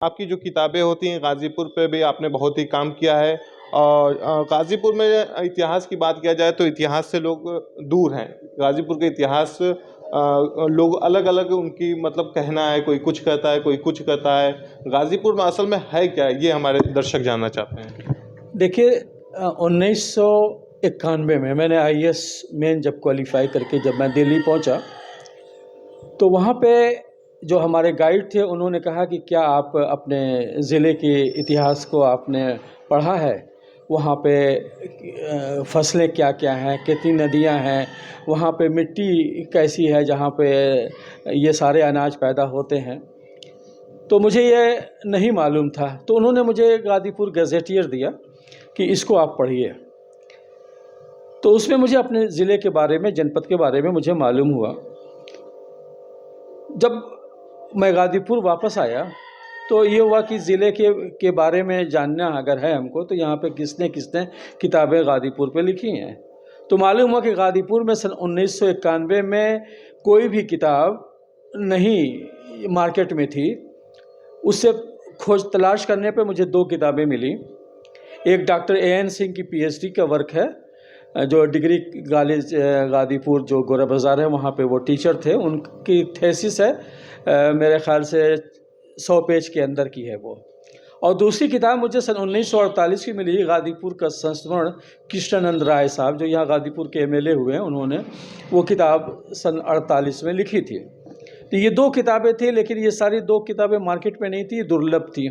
आपकी जो किताबें होती हैं गाज़ीपुर पे भी आपने बहुत ही काम किया है और गाज़ीपुर में इतिहास की बात किया जाए तो इतिहास से लोग दूर हैं। गाज़ीपुर के इतिहास लोग अलग-अलग उनकी मतलब कहना है, कोई कुछ कहता है, कोई कुछ कहता है। गाज़ीपुर में असल में है क्या? ये हमारे दर्शक जानना चाहते हैं। देखिए 1991 में मैंने आईएएस मेन जब क्वालिफाई करके जब मैं दिल्ली पहुंचा, तो वहाँ पे जो हमारे गाइड थे उन्होंने कहा कि क्या आप अपने ज़िले के इतिहास को आपने पढ़ा है? वहाँ पे फसलें क्या क्या हैं, कितनी नदियाँ हैं, वहाँ पे मिट्टी कैसी है जहाँ पे ये सारे अनाज पैदा होते हैं। तो मुझे ये नहीं मालूम था, तो उन्होंने मुझे गाज़ीपुर गज़ेटियर दिया कि इसको आप पढ़िए। तो उसमें मुझे अपने ज़िले के बारे में, जनपद के बारे में मुझे मालूम हुआ। जब मैं गाज़ीपुर वापस आया तो ये हुआ कि ज़िले के बारे में जानना अगर है हमको, तो यहाँ पे किसने किसने किताबें गाज़ीपुर पे लिखी हैं। तो मालूम हुआ कि गाज़ीपुर में सन 1991 में कोई भी किताब नहीं मार्केट में थी। उससे खोज तलाश करने पे मुझे 2 किताबें मिली। एक डॉक्टर एएन सिंह की पीएचडी का वर्क है, जो डिग्री कॉलेज गाज़ीपुर जो गोरा बाज़ार है वहाँ पे वो टीचर थे, उनकी थीसिस है, मेरे ख़्याल से 100 पेज के अंदर की है वो। और दूसरी किताब मुझे सन 1948 की मिली, गाज़ीपुर का संस्मरण कृष्णानंद राय साहब जो यहाँ गाज़ीपुर के एमएलए हुए हैं, उन्होंने वो किताब सन 48 में लिखी थी। तो ये 2 किताबें थी, लेकिन ये सारी 2 किताबें मार्केट में नहीं थी, दुर्लभ थी।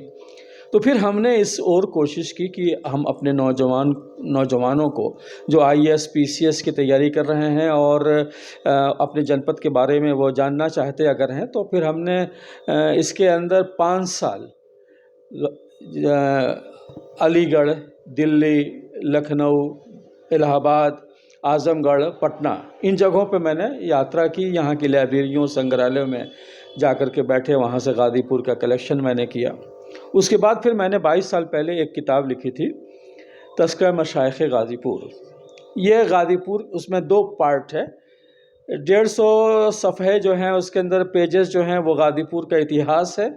तो फिर हमने इस ओर कोशिश की कि हम अपने नौजवानों को जो आईएएस पीसीएस की तैयारी कर रहे हैं और अपने जनपद के बारे में वो जानना चाहते अगर हैं, तो फिर हमने इसके अंदर 5 साल अलीगढ़, दिल्ली, लखनऊ, इलाहाबाद, आज़मगढ़, पटना, इन जगहों पे मैंने यात्रा की। यहाँ की लाइब्रेरियों, संग्रहालयों में जाकर के बैठे, वहाँ से गाज़ीपुर का कलेक्शन मैंने किया। उसके बाद फिर मैंने 22 साल पहले एक किताब लिखी थी, तज़किरा मशाइख़ गाज़ीपुर। ये गाज़ीपुर, उसमें 2 पार्ट है, 150 सफ़हे जो हैं उसके अंदर पेजेस जो हैं वो गाज़ीपुर का इतिहास है,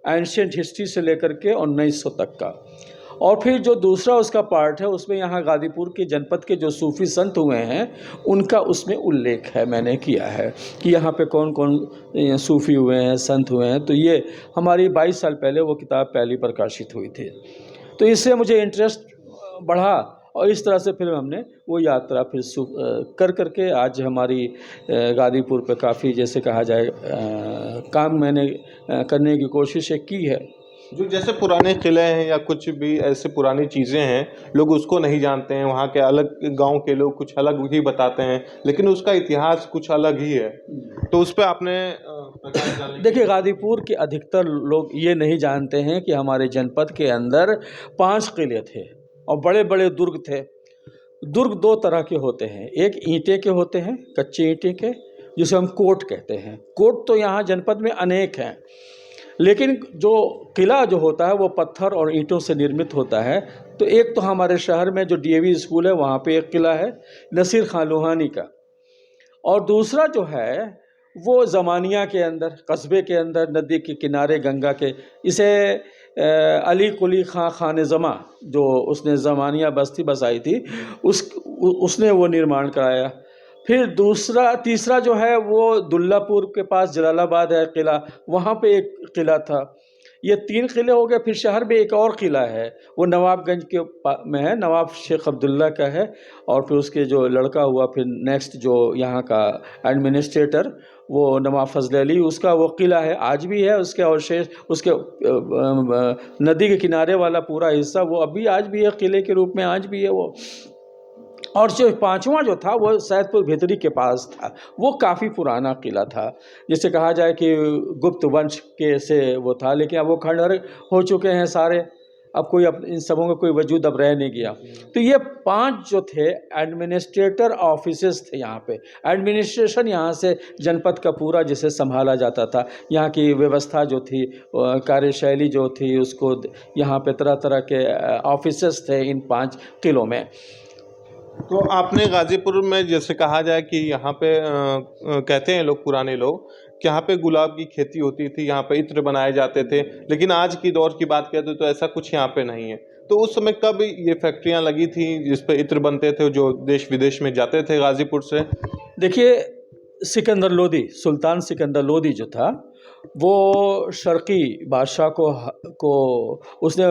एंशिएंट हिस्ट्री से लेकर के 1900 तक का। और फिर जो दूसरा उसका पार्ट है उसमें यहाँ गाज़ीपुर के जनपद के जो सूफ़ी संत हुए हैं उनका उसमें उल्लेख है, मैंने किया है कि यहाँ पे कौन कौन सूफ़ी हुए हैं, संत हुए हैं। तो ये हमारी 22 साल पहले वो किताब पहली प्रकाशित हुई थी। तो इससे मुझे इंटरेस्ट बढ़ा और इस तरह से फिर हमने वो यात्रा फिर कर करके आज हमारी गाज़ीपुर पे काफ़ी, जैसे कहा जाए, काम मैंने करने की कोशिश की है। जो जैसे पुराने किले हैं या कुछ भी ऐसे पुरानी चीज़ें हैं, लोग उसको नहीं जानते हैं, वहाँ के अलग गांव के लोग कुछ अलग ही बताते हैं, लेकिन उसका इतिहास कुछ अलग ही है। तो उस पे आपने प्रकाश डालने की। देखिए, गाज़ीपुर के अधिकतर लोग ये नहीं जानते हैं कि हमारे जनपद के अंदर 5 किले थे और बड़े बड़े दुर्ग थे। दुर्ग 2 तरह के होते हैं, एक ईंटे के होते हैं, कच्चे ईंटे के, जिसे हम कोट कहते हैं। कोट तो यहाँ जनपद में अनेक हैं, लेकिन जो किला जो होता है वो पत्थर और ईंटों से निर्मित होता है। तो एक तो हमारे शहर में जो डीएवी स्कूल है वहाँ पे एक किला है नसीर खान लोहानी का, और दूसरा जो है वो ज़मानिया के अंदर, कस्बे के अंदर, नदी के किनारे, गंगा के, इसे अली कुली खां खान ज़मा, जो उसने ज़मानिया बस्ती बसाई थी, उसने वो निर्माण कराया। फिर तीसरा जो है वो दुल्लापुर के पास जलालाबाद है किला, वहाँ पे एक किला था। ये 3 किले हो गए। फिर शहर में एक और किला है, वो नवाबगंज के में है, नवाब शेख अब्दुल्ला का है। और फिर उसके जो लड़का हुआ फिर नेक्स्ट जो यहाँ का एडमिनिस्ट्रेटर, वो नवाब फजल अली, उसका वो किला है, आज भी है। उसके अवशेष, उसके नदी के किनारे वाला पूरा हिस्सा वो अभी आज भी है, किले के रूप में आज भी है वो। और जो 5वां जो था वो सैदपुर भितरी के पास था, वो काफ़ी पुराना किला था, जिसे कहा जाए कि गुप्त वंश के से वो था, लेकिन अब वो खंडहर हो चुके हैं सारे, अब कोई इन सबों का कोई वजूद अब रह नहीं गया। तो ये 5 जो थे एडमिनिस्ट्रेटर ऑफिसेस थे यहाँ पे। एडमिनिस्ट्रेशन यहाँ से जनपद का पूरा जिसे संभाला जाता था, यहाँ की व्यवस्था जो थी, कार्यशैली जो थी, उसको यहाँ पे तरह तरह के ऑफिसेस थे इन 5 किलों में। तो आपने गाज़ीपुर में जैसे कहा जाए कि यहाँ पे कहते हैं लोग, पुराने लोग, कि यहाँ पे गुलाब की खेती होती थी, यहाँ पे इत्र बनाए जाते थे, लेकिन आज की दौर की बात करें तो ऐसा कुछ यहाँ पे नहीं है। तो उस समय कब ये फैक्ट्रियाँ लगी थी जिस पे इत्र बनते थे जो देश विदेश में जाते थे गाजीपुर से? देखिए, सिकंदर लोदी, सुल्तान सिकंदर लोदी जो था, वो शर्की बादशाह को उसने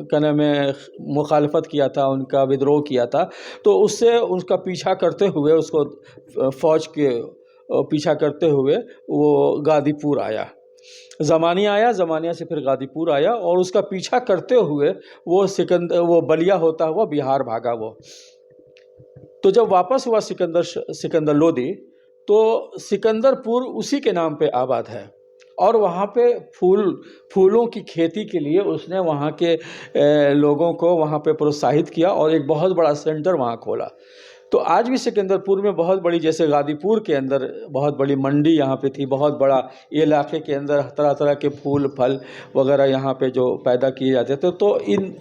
क्या नाम है मुखालफत किया था, उनका विद्रोह किया था। तो उससे उसका पीछा करते हुए, उसको फ़ौज के पीछा करते हुए वो गाजीपुर आया, ज़मानिया आया, ज़मानिया से फिर गाजीपुर आया, और उसका पीछा करते हुए वो बलिया होता हुआ बिहार भागा वो। तो जब वापस हुआ सिकंदर लोदी, तो सिकंदरपुर उसी के नाम पे आबाद है, और वहाँ पे फूलों की खेती के लिए उसने वहाँ के लोगों को वहाँ पे प्रोत्साहित किया और एक बहुत बड़ा सेंटर वहाँ खोला। तो आज भी सिकंदरपुर में बहुत बड़ी, जैसे गाजीपुर के अंदर बहुत बड़ी मंडी यहाँ पे थी, बहुत बड़ा इलाके के अंदर तरह तरह के फूल फल वगैरह यहाँ पे जो पैदा किए जाते थे। तो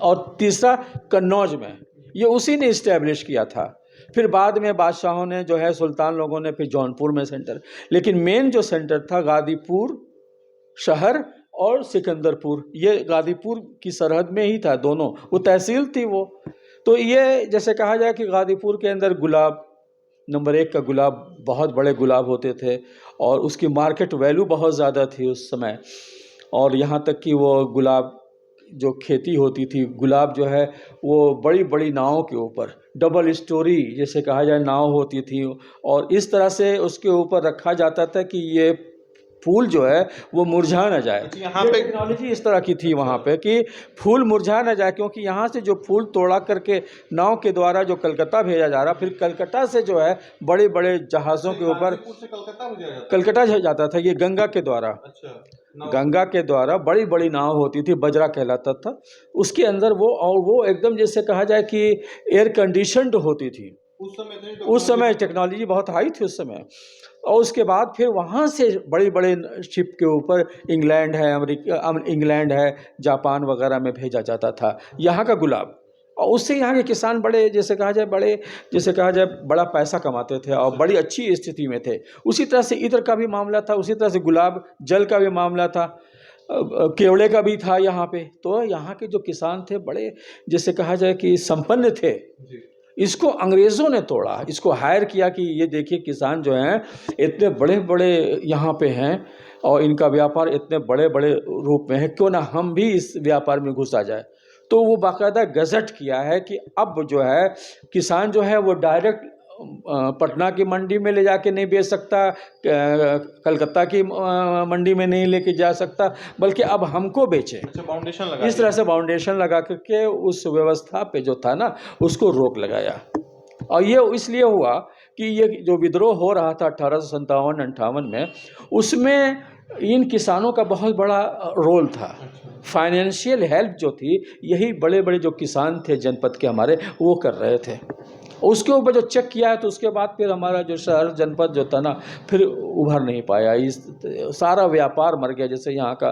और तीसरा कन्नौज में, ये उसी ने इस्टेब्लिश किया था। फिर बाद में बादशाहों ने जो है, सुल्तान लोगों ने फिर जौनपुर में सेंटर, लेकिन मेन जो सेंटर था गाजीपुर शहर और सिकंदरपुर, ये गाजीपुर की सरहद में ही था दोनों, वो तहसील थी वो। तो ये जैसे कहा जाए कि गाजीपुर के अंदर गुलाब, नंबर 1 का गुलाब, बहुत बड़े गुलाब होते थे और उसकी मार्केट वैल्यू बहुत ज़्यादा थी उस समय। और यहाँ तक कि वो गुलाब जो खेती होती थी, गुलाब जो है वो बड़ी बड़ी नावों के ऊपर, डबल स्टोरी जैसे कहा जाए नाव होती थी, और इस तरह से उसके ऊपर रखा जाता था कि ये फूल जो है वो मुरझा न जाए। यहाँ पे टेक्नोलॉजी इस तरह की थी वहाँ पे कि फूल मुरझा न जाए, क्योंकि यहाँ से जो फूल तोड़ा करके नाव के द्वारा जो कलकत्ता भेजा जा रहा, फिर कलकत्ता से जो है बड़े बड़े जहाज़ों के ऊपर कलकत्ता जाता था, ये गंगा के द्वारा। अच्छा, गंगा के द्वारा बड़ी बड़ी नाव होती थी, बजरा कहलाता था उसके अंदर वो, और वो एकदम जैसे कहा जाए कि एयर कंडीशनड होती थी। उस समय टेक्नोलॉजी बहुत हाई थी उस समय। और उसके बाद फिर वहाँ से बड़े बड़े शिप के ऊपर इंग्लैंड है, इंग्लैंड है, जापान वगैरह में भेजा जाता था यहाँ का गुलाब, और उससे यहाँ के किसान बड़े जैसे कहा जाए बड़ा पैसा कमाते थे और बड़ी अच्छी स्थिति में थे। उसी तरह से इत्र का भी मामला था, उसी तरह से गुलाब जल का भी मामला था, केवड़े का भी था यहाँ पे। तो यहाँ के जो किसान थे बड़े जैसे कहा जाए कि संपन्न थे। इसको अंग्रेज़ों ने तोड़ा, इसको हायर किया कि ये देखिए किसान जो हैं इतने बड़े बड़े यहाँ पे हैं और इनका व्यापार इतने बड़े बड़े रूप में है, क्यों ना हम भी इस व्यापार में घुस आ जाए। तो वो बाकायदा गज़ट किया है कि अब जो है किसान जो है वो डायरेक्ट पटना की मंडी में ले जाके नहीं बेच सकता, कलकत्ता की मंडी में नहीं लेके जा सकता, बल्कि अब हमको बेचे। अच्छा, फाउंडेशन लगा इस तरह से फाउंडेशन लगा करके उस व्यवस्था पे जो था ना उसको रोक लगाया। और ये इसलिए हुआ कि ये जो विद्रोह हो रहा था 1857-58 में, उसमें इन किसानों का बहुत बड़ा रोल था। फाइनेंशियल हेल्प जो थी यही बड़े बड़े जो किसान थे जनपद के हमारे, वो कर रहे थे। उसके ऊपर जो चेक किया है तो उसके बाद फिर हमारा जो शहर जनपद जो था ना फिर उभर नहीं पाया, इस सारा व्यापार मर गया। जैसे यहाँ का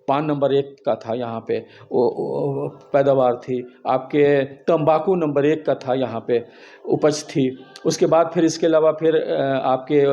पान नंबर 1 का था यहाँ पे वो पैदावार थी, आपके तंबाकू नंबर 1 का था यहाँ पे उपज थी। उसके बाद फिर इसके अलावा फिर आपके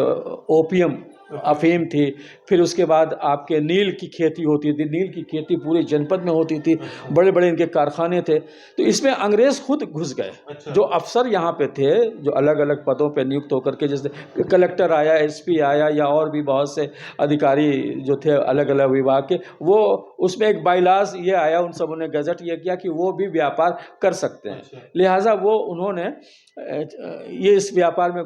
ओपियम अफीम थी, फिर उसके बाद आपके नील की खेती होती थी, नील की खेती पूरे जनपद में होती थी, बड़े बड़े इनके कारखाने थे। तो इसमें अंग्रेज़ खुद घुस गए। अच्छा। जो अफसर यहाँ पे थे जो अलग अलग पदों पे नियुक्त होकर के, जैसे कलेक्टर आया, एसपी आया, या और भी बहुत से अधिकारी जो थे अलग अलग विभाग के, वो उसमें एक बाइलाज ये आया, उन सबों ने गजट ये किया कि वो भी व्यापार कर सकते हैं। अच्छा। लिहाजा वो उन्होंने ये इस व्यापार में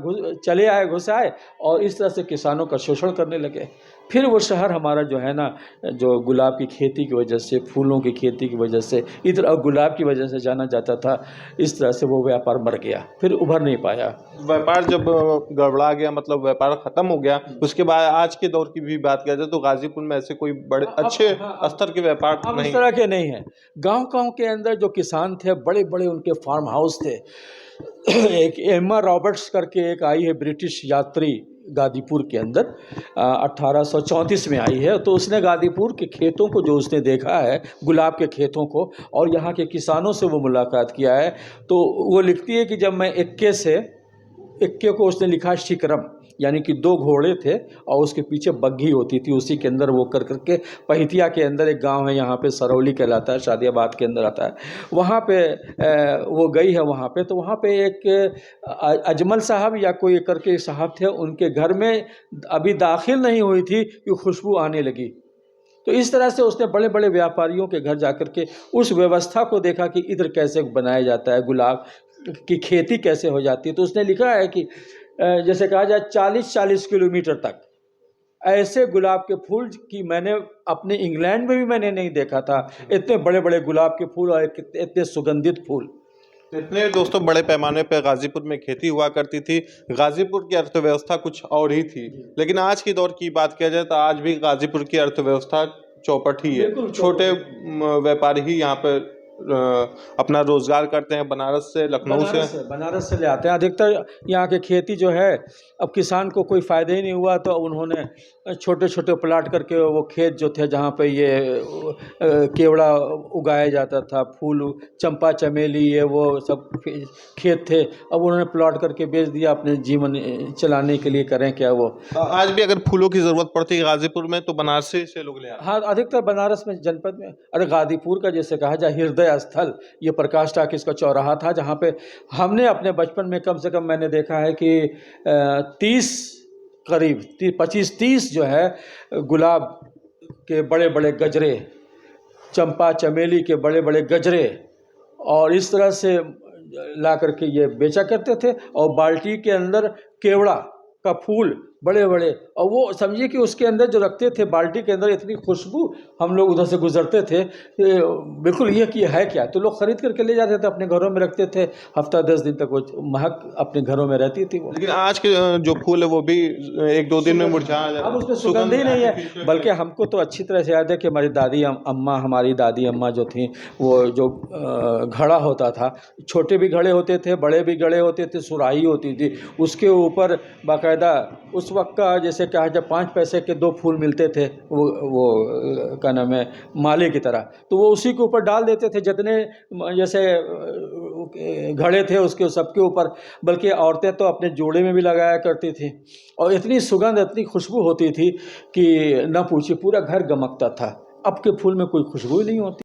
घुस आए और इस तरह से किसानों का शोषण करने लगे। फिर वो शहर हमारा जो है ना, जो गुलाब की खेती की वजह से, फूलों की खेती की वजह से, इधर और गुलाब की वजह से जाना जाता था। इस तरह से वो व्यापार मर गया, फिर उभर नहीं पाया। व्यापार जब गड़बड़ा गया, मतलब व्यापार खत्म हो गया, उसके बाद आज के दौर की भी बात किया जाए तो गाजीपुर में ऐसे कोई बड़े अच्छे स्तर के व्यापार अब नहीं। इस तरह के नहीं हैं। गांव के अंदर जो किसान थे बड़े बड़े उनके फार्म हाउस थे। एक एम्मा रॉबर्ट्स करके एक आई है ब्रिटिश यात्री गाजीपुर के अंदर, 1834 में आई है। तो उसने गाजीपुर के खेतों को जो उसने देखा है, गुलाब के खेतों को, और यहाँ के किसानों से वो मुलाकात किया है। तो वो लिखती है कि जब मैं इक्के को उसने लिखा शिकरम, यानी कि 2 घोड़े थे और उसके पीछे बग्घी होती थी, उसी के अंदर वो कर करके पहितिया के अंदर एक गांव है यहाँ पे सरौली कहलाता है, शादियाबाद के अंदर आता है, वहाँ पे वो गई है वहाँ पे। तो वहाँ पे एक अजमल साहब या कोई करके साहब थे, उनके घर में अभी दाखिल नहीं हुई थी कि खुशबू आने लगी। तो इस तरह से उसने बड़े बड़े व्यापारियों के घर जाकर के उस व्यवस्था को देखा कि इधर कैसे बनाया जाता है, गुलाब की खेती कैसे हो जाती है। तो उसने लिखा है कि जैसे कहा जाए 40-40 किलोमीटर तक ऐसे गुलाब के फूल की मैंने अपने इंग्लैंड में भी मैंने नहीं देखा था, इतने बड़े बड़े गुलाब के फूल और इतने सुगंधित फूल। इतने दोस्तों बड़े पैमाने पर गाजीपुर में खेती हुआ करती थी। गाजीपुर की अर्थव्यवस्था कुछ और ही थी, लेकिन आज के दौर की बात किया जाए तो आज भी गाजीपुर की अर्थव्यवस्था चौपट ही है। छोटे व्यापारी ही यहाँ पर अपना रोजगार करते हैं। बनारस से, लखनऊ से, बनारस से ले आते हैं। अधिकतर यहाँ की खेती जो है, अब किसान को कोई फ़ायदा ही नहीं हुआ तो उन्होंने छोटे छोटे प्लाट करके वो खेत जो थे जहाँ पे ये केवड़ा उगाया जाता था, फूल, चंपा चमेली, ये वो सब खेत थे, अब उन्होंने प्लाट करके बेच दिया अपने जीवन चलाने के लिए। करें क्या वो। आज भी अगर फूलों की ज़रूरत पड़ती है गाजीपुर में तो बनारस से लोग ले आते हैं। हाँ, अधिकतर बनारस में जनपद में। अरे गाजीपुर का जैसे कहा जाए हृदय स्थल, ये प्रकाश टाकीज का चौराहा था जहाँ पे हमने अपने बचपन में कम से कम मैंने देखा है कि 30 करीब 25-30 जो है गुलाब के बड़े बड़े गजरे, चंपा चमेली के बड़े बड़े गजरे, और इस तरह से ला करके ये बेचा करते थे। और बाल्टी के अंदर केवड़ा का फूल बड़े बड़े, और वो समझिए कि उसके अंदर जो रखते थे बाल्टी के अंदर, इतनी खुशबू, हम लोग उधर से गुजरते थे बिल्कुल ये कि है क्या, तो लोग खरीद करके ले जाते थे, अपने घरों में रखते थे, हफ्ता 10 दिन तक वो महक अपने घरों में रहती थी वो। लेकिन आज के जो फूल है वो भी 1-2 दिन में मुरझा जाता है। अब उसमें सुगंध ही नहीं है। बल्कि हमको तो अच्छी तरह से याद है कि हमारी दादी अम्मा जो थी, वो जो घड़ा होता था, छोटे भी घड़े होते थे, बड़े भी घड़े होते थे, सुराही होती थी, उसके ऊपर बाकायदा उस वक्त का जैसे कहा जाए 5 पैसे के 2 फूल मिलते थे, वो क्या नाम है, माले की तरह, तो वो उसी के ऊपर डाल देते थे, जितने जैसे घड़े थे उसके सबके ऊपर। बल्कि औरतें तो अपने जोड़े में भी लगाया करती थी, और इतनी सुगंध, इतनी खुशबू होती थी कि न पूछिए, पूरा घर गमकता था। अब के फूल में कोई खुशबू ही नहीं होती।